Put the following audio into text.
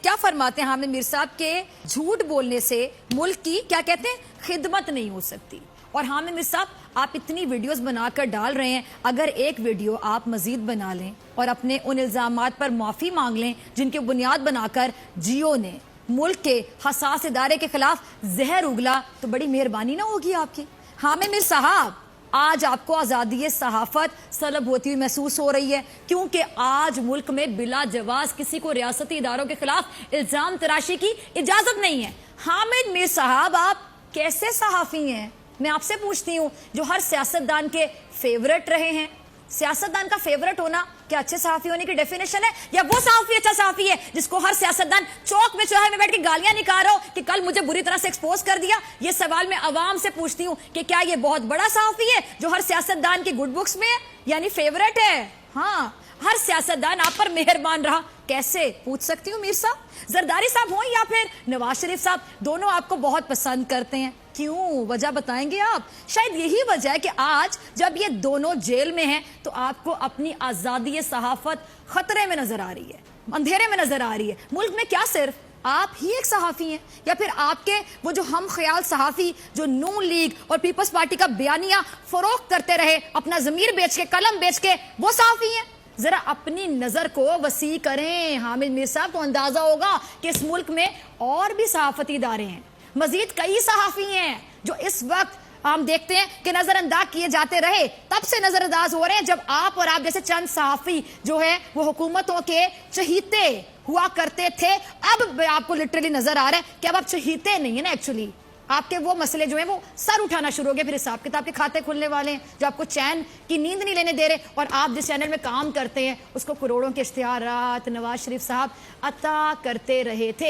کیا فرماتے ہیں حامد میر صاحب کے جھوٹ بولنے سے ملک کی کیا کہتے ہیں خدمت نہیں ہو سکتی. اور حامد میر صاحب آپ اتنی ویڈیوز بنا کر ڈال رہے ہیں, اگر ایک ویڈیو آپ مزید بنا لیں اور اپنے ان الزامات پر معافی مانگ لیں جن کی بنیاد بنا کر جیو نے ملک کے حساس ادارے کے خلاف زہر اگلا, تو بڑی مہربانی نہ ہوگی آپ کی. حامد میر صاحب آج آپ کو آزادی صحافت سلب ہوتی ہوئی محسوس ہو رہی ہے, کیونکہ آج ملک میں بلا جواز کسی کو ریاستی اداروں کے خلاف الزام تراشی کی اجازت نہیں ہے. حامد میر صاحب آپ کیسے صحافی ہیں؟ میں آپ سے پوچھتی ہوں جو ہر سیاستدان کے فیورٹ رہے ہیں. سیاستدان کا فیورٹ ہونا کیا اچھے صحافی ہونے کی ڈیفینیشن ہے, یا وہ صحافی اچھا صحافی ہے جس کو ہر سیاستدان چوک میں چوراہے میں بیٹھ کے گالیاں نکال رہا ہو کہ کل مجھے بری طرح سے ایکسپوز کر دیا؟ یہ سوال میں عوام سے پوچھتی ہوں کہ کیا یہ بہت بڑا صحافی ہے جو ہر سیاستدان کی گڈ بکس میں ہے, یعنی فیورٹ ہے؟ ہاں, ہر سیاستدان آپ پر مہربان رہا, کیسے پوچھ سکتی ہوں میر صاحب. زرداری صاحب ہوں یا پھر نواز شریف صاحب, دونوں آپ کو بہت پسند کرتے ہیں, کیوں وجہ بتائیں گے آپ؟ شاید یہی وجہ ہے کہ آج جب یہ دونوں جیل میں ہیں تو آپ کو اپنی آزادی صحافت خطرے میں نظر آ رہی ہے, اندھیرے میں نظر آ رہی ہے. ملک میں کیا صرف آپ ہی ایک صحافی ہیں, یا پھر آپ کے وہ جو ہم خیال صحافی جو نون لیگ اور پیپلز پارٹی کا بیانیہ فروخت کرتے رہے, اپنا ضمیر بیچ کے, قلم بیچ کے, وہ صحافی ہیں؟ ذرا اپنی نظر کو وسیع کریں حامد میر صاحب, تو اندازہ ہوگا کہ اس ملک میں اور بھی صحافتی ادارے ہیں, مزید کئی صحافی ہیں جو اس وقت ہم دیکھتے ہیں کہ نظر انداز کیے جاتے رہے, تب سے نظر انداز ہو رہے ہیں جب آپ اور آپ جیسے چند صحافی جو ہے وہ حکومتوں کے چہیتے ہوا کرتے تھے. اب آپ کو لٹرلی نظر آ رہا ہے کہ اب آپ چہیتے نہیں ہیں نا, ایکچولی آپ کے وہ مسئلے جو ہیں وہ سر اٹھانا شروع ہو گئے, پھر حساب کتاب کے کھاتے کھلنے والے ہیں جو آپ کو چین کی نیند نہیں لینے دے رہے. اور آپ جس چینل میں کام کرتے ہیں اس کو کروڑوں کے اشتہارات نواز شریف صاحب عطا کرتے رہے تھے.